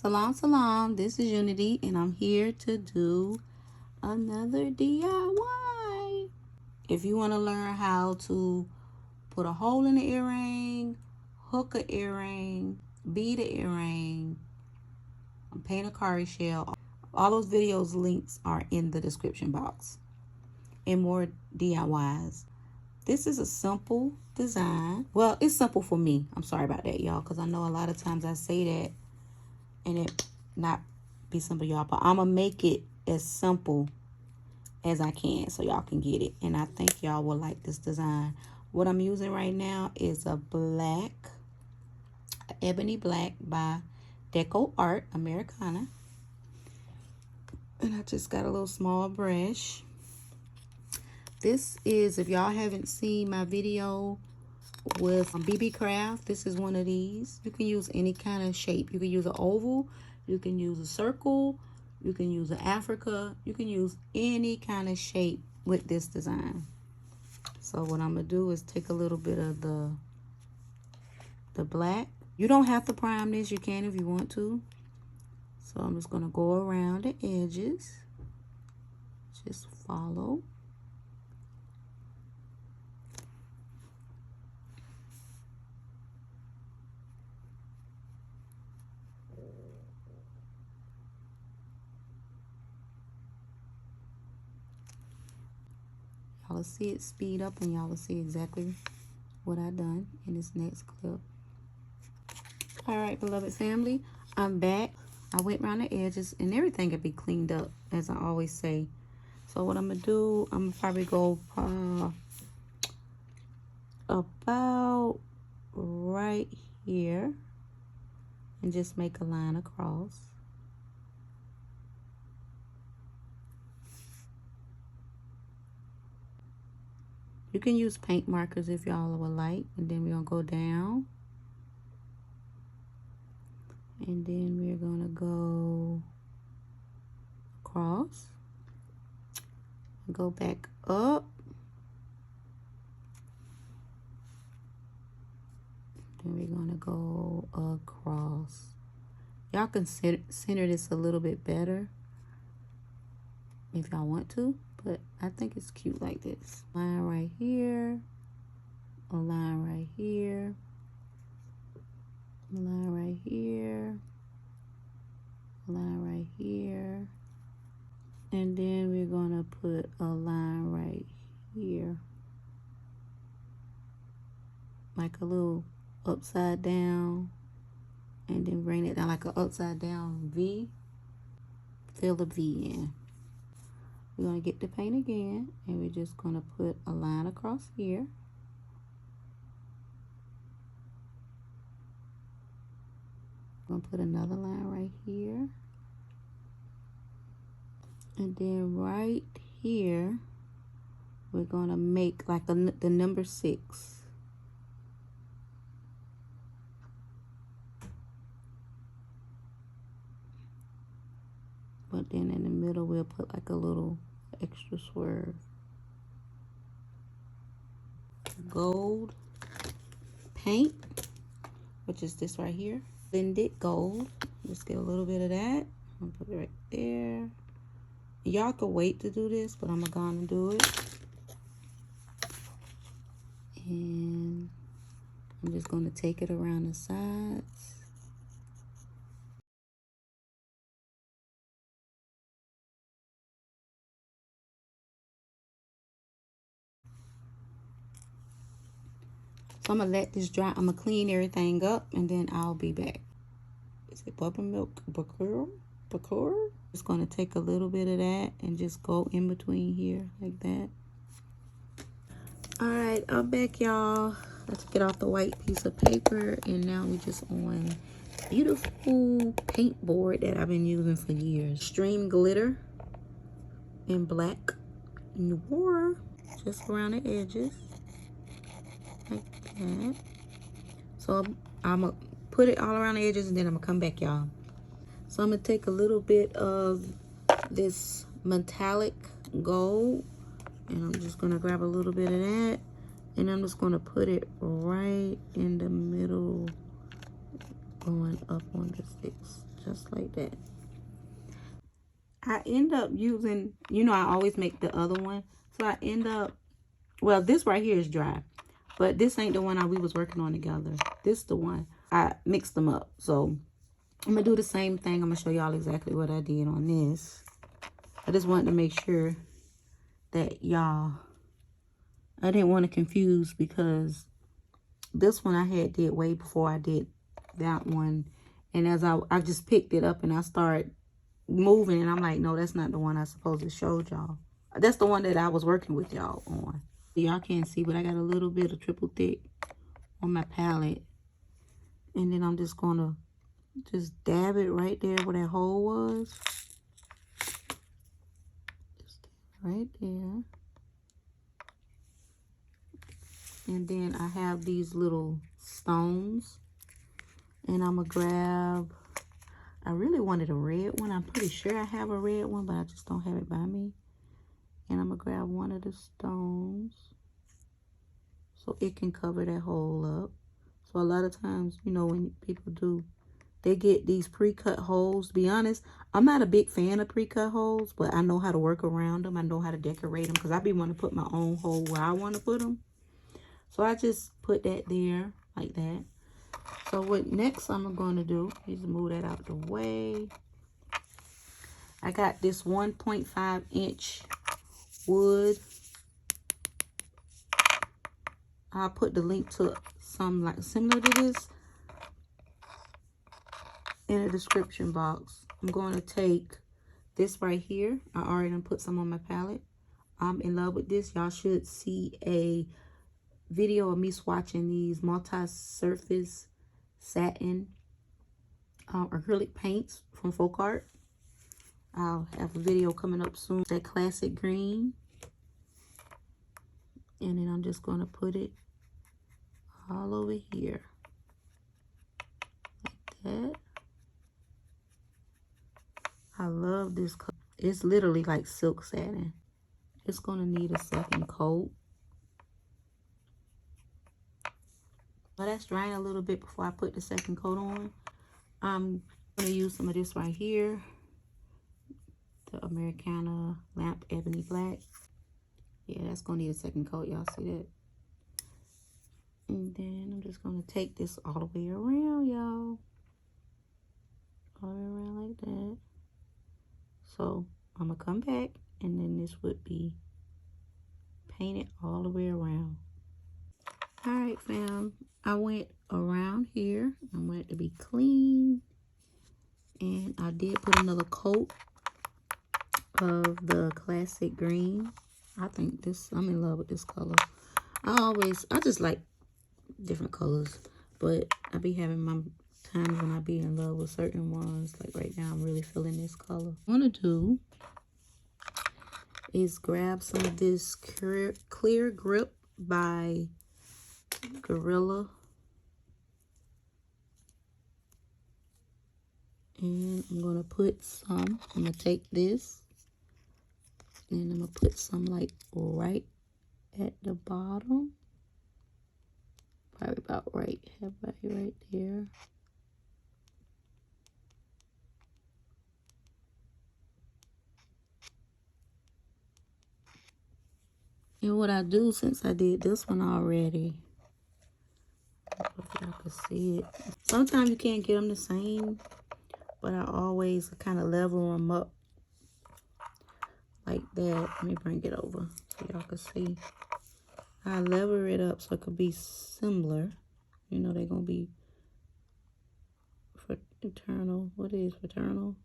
Salam, salam. This is Unity, and I'm here to do another DIY. If you want to learn how to put a hole in the earring, hook an earring, bead an earring, paint a cowrie shell, all those videos links are in the description box. And more DIYs. This is a simple design. Well, it's simple for me. I'm sorry about that, y'all, because I know a lot of times I say that and it not be simple, y'all, but I'm gonna make it as simple as I can so y'all can get it, and I think y'all will like this design. What I'm using right now is a black, ebony black by Deco Art Americana, and I just got a little small brush. This is, if y'all haven't seen my video with BB Craft, this is one of these. You can use any kind of shape. You can use an oval, you can use a circle, you can use an Africa, you can use any kind of shape with this design. So what I'm gonna do is take a little bit of the black. You don't have to prime this, you can if you want to. So I'm just gonna go around the edges, just follow. Y'all will see it speed up, and y'all will see exactly what I done in this next clip. All right, beloved family, I'm back. I went around the edges, and everything can be cleaned up, as I always say. So what I'm gonna do, I'm gonna probably go about right here and just make a line across. You can use paint markers if y'all would like. And then we're gonna go down. And then we're gonna go across. Go back up. Then we're gonna go across. Y'all can center this a little bit better if y'all want to, but I think it's cute like this. Line right here, a line right here, a line right here, a line right here, and then we're gonna put a line right here, like a little upside down, and then bring it down like an upside down V. Fill the V in. We're going to get the paint again, and we're just going to put a line across here. I'm going to put another line right here. And then right here, we're going to make like the number 6. But then in the middle, we'll put like a little extra swerve. Gold paint, which is this right here. Splendid gold. Just get a little bit of that. I'm gonna put it right there. Y'all can wait to do this, but I'm gonna do it. And I'm just gonna take it around the sides. So I'm gonna let this dry. I'm gonna clean everything up, and then I'll be back. Is it buttermilk bakura? Just gonna take a little bit of that and just go in between here like that. All right, I'm back, y'all. Let's get off the white piece of paper, and now we just on beautiful paint board that I've been using for years. Stream glitter in black noir, just around the edges. Like that. So I'm gonna put it all around the edges, and then I'm gonna come back, y'all. So I'm gonna take a little bit of this metallic gold, and I'm just gonna grab a little bit of that, and I'm just gonna put it right in the middle, going up on the sticks, just like that. I end up using, you know, I always make the other one. So I end up, well, this right here is dry. But this ain't the one we was working on together. This is the one. I mixed them up. So I'm going to do the same thing. I'm going to show y'all exactly what I did on this. I just wanted to make sure that y'all, I didn't want to confuse, because this one I had did way before I did that one. And as I just picked it up and I started moving, and I'm like, no, that's not the one I supposed to show y'all. That's the one that I was working with y'all on. Y'all can't see, but I got a little bit of triple thick on my palette. And then I'm just going to just dab it right there where that hole was. Just right there. And then I have these little stones. And I'm going to grab, I really wanted a red one. I'm pretty sure I have a red one, but I just don't have it by me. And I'm going to grab one of the stones so it can cover that hole up. So a lot of times, you know, when people do, they get these pre-cut holes. To be honest, I'm not a big fan of pre-cut holes, but I know how to work around them. I know how to decorate them, because I be wanting to put my own hole where I want to put them. So I just put that there like that. So what next I'm going to do is move that out the way. I got this 1.5 inch wood. I'll put the link to some like similar to this in the description box. I'm going to take this right here. I already done put some on my palette. I'm in love with this. Y'all should see a video of me swatching these multi-surface satin acrylic paints from Folk Art. I'll have a video coming up soon. That classic green. And then I'm just going to put it all over here. Like that. I love this color. It's literally like silk satin. It's going to need a second coat. But that's drying a little bit before I put the second coat on. I'm going to use some of this right here. The Americana Lamp Ebony Black. Yeah, that's going to need a second coat. Y'all see that? And then I'm just going to take this all the way around, y'all. All the way around like that. So I'm going to come back, and then this would be painted all the way around. All right, fam. I went around here. I want it to be clean. And I did put another coat of the classic green. I think this, I'm in love with this color. I just like different colors. But I be having my times when I be in love with certain ones. Like right now, I'm really feeling this color. What I want to do is grab some of this clear grip by Gorilla. And I'm going to put some, I'm going to take this, and I'm going to put some like right at the bottom. Probably about right there. And what I do, since I did this one already, I hope y'all can see it. Sometimes you can't get them the same, but I always kind of level them up like that. Let me bring it over so y'all can see. I level it up so it could be similar. You know, they're going to be fraternal. What is fraternal?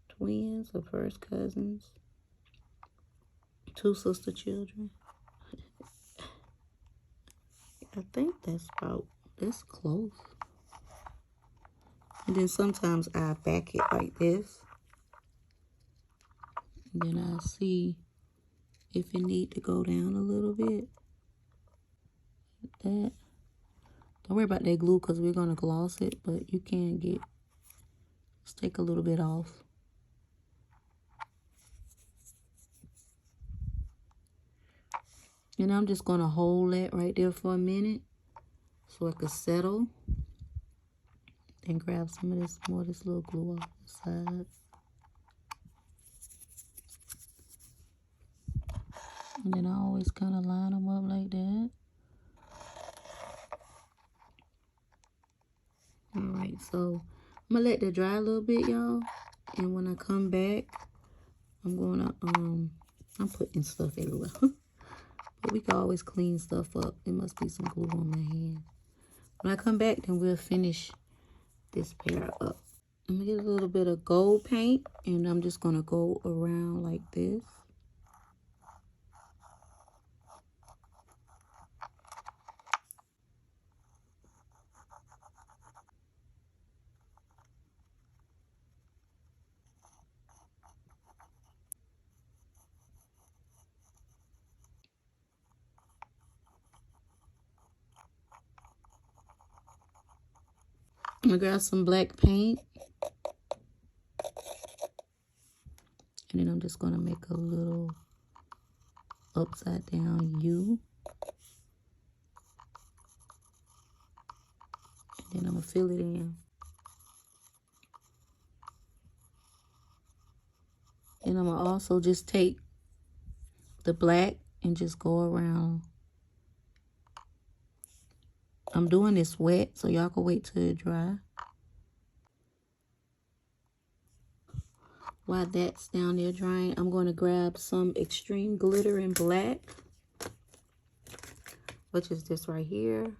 Twins or first cousins. Two sister children. I think that's close. And then sometimes I back it like this. And then I'll see if it need to go down a little bit. Like that. Don't worry about that glue because we're going to gloss it. But you can just take a little bit off. And I'm just going to hold that right there for a minute so it could settle. Then grab some of this more, this little glue off the side. And then I always kind of line them up like that. Alright, so I'm gonna let that dry a little bit, y'all. And when I come back, I'm gonna, I'm putting stuff everywhere. But we can always clean stuff up. There must be some glue on my hand. When I come back, then we'll finish this pair up. I'm gonna get a little bit of gold paint, and I'm just gonna go around like this. I'm gonna grab some black paint, and then I'm just gonna make a little upside down U. And then I'm gonna fill it in. And I'm gonna also just take the black and just go around. I'm doing this wet, so y'all can wait till it dry. While that's down there drying, I'm going to grab some extreme glitter in black, which is this right here.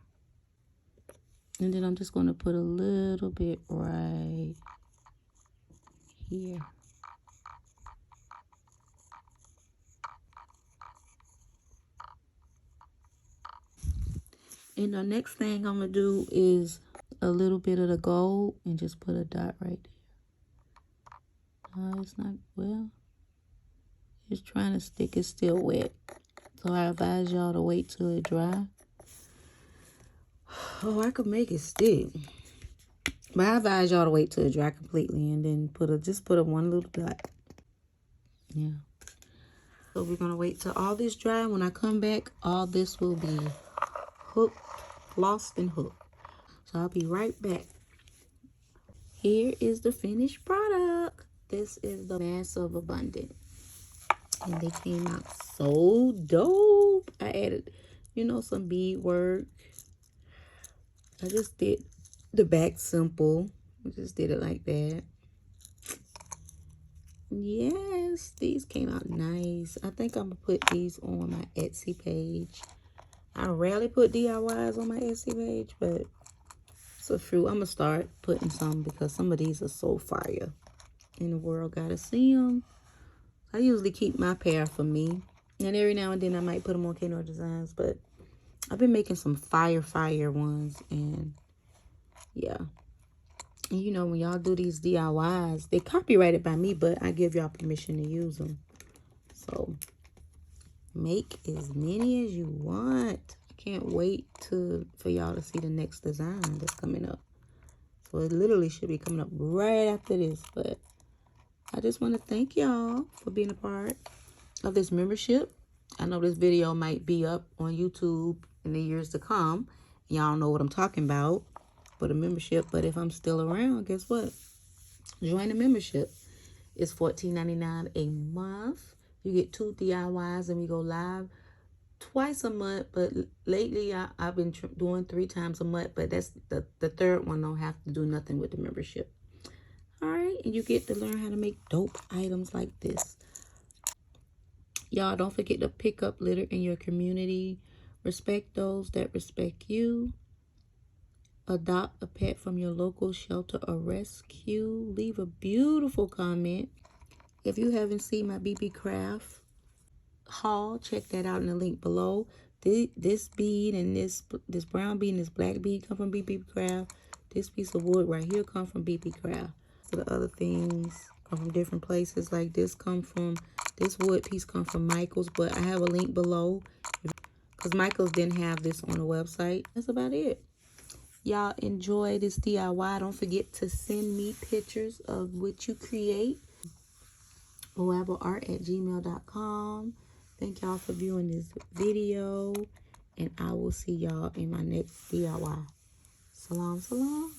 And then I'm just going to put a little bit right here. And the next thing I'm going to do is a little bit of the gold and just put a dot right there. It's not, well, it's trying to stick. It's still wet. So I advise y'all to wait till it dry. Oh, I could make it stick. But I advise y'all to wait till it dry completely and then just put a one little dot. Yeah. So we're going to wait till all this dry. When I come back, all this will be hooked, lost, and hooked. So I'll be right back. Here is the finished product. This is the Mass of Abundance. And they came out so dope. I added, you know, some bead work. I just did the back simple. I just did it like that. Yes, these came out nice. I think I'm going to put these on my Etsy page. I rarely put DIYs on my Etsy page, but it's a fruit. I'm going to start putting some because some of these are so fire. And the world got to see them. I usually keep my pair for me. And every now and then I might put them on K.Noir Designs. But I've been making some fire ones. And yeah. And you know, when y'all do these DIYs, they're copyrighted by me, but I give y'all permission to use them. So make as many as you want. I can't wait for y'all to see the next design that's coming up. So it literally should be coming up right after this. But I just want to thank y'all for being a part of this membership. I know this video might be up on YouTube in the years to come. Y'all know what I'm talking about for the membership. But if I'm still around, guess what? Join the membership. It's $14.99 a month. You get 2 DIYs and we go live twice a month. But lately I've been doing 3 times a month. But that's the third one. Don't have to do nothing with the membership. All right, and you get to learn how to make dope items like this. Y'all, don't forget to pick up litter in your community. Respect those that respect you. Adopt a pet from your local shelter or rescue. Leave a beautiful comment. If you haven't seen my BB Craft haul, check that out in the link below. This bead and this brown bead and this black bead come from BB Craft. This piece of wood right here come from BB Craft. So the other things come from different places. Like this wood piece come from Michael's, but I have a link below because Michael's didn't have this on the website. That's about it. Y'all enjoy this DIY. Don't forget to send me pictures of what you create. boabwart@gmail.com. Thank y'all for viewing this video, and I will see y'all in my next DIY. Salam, salam.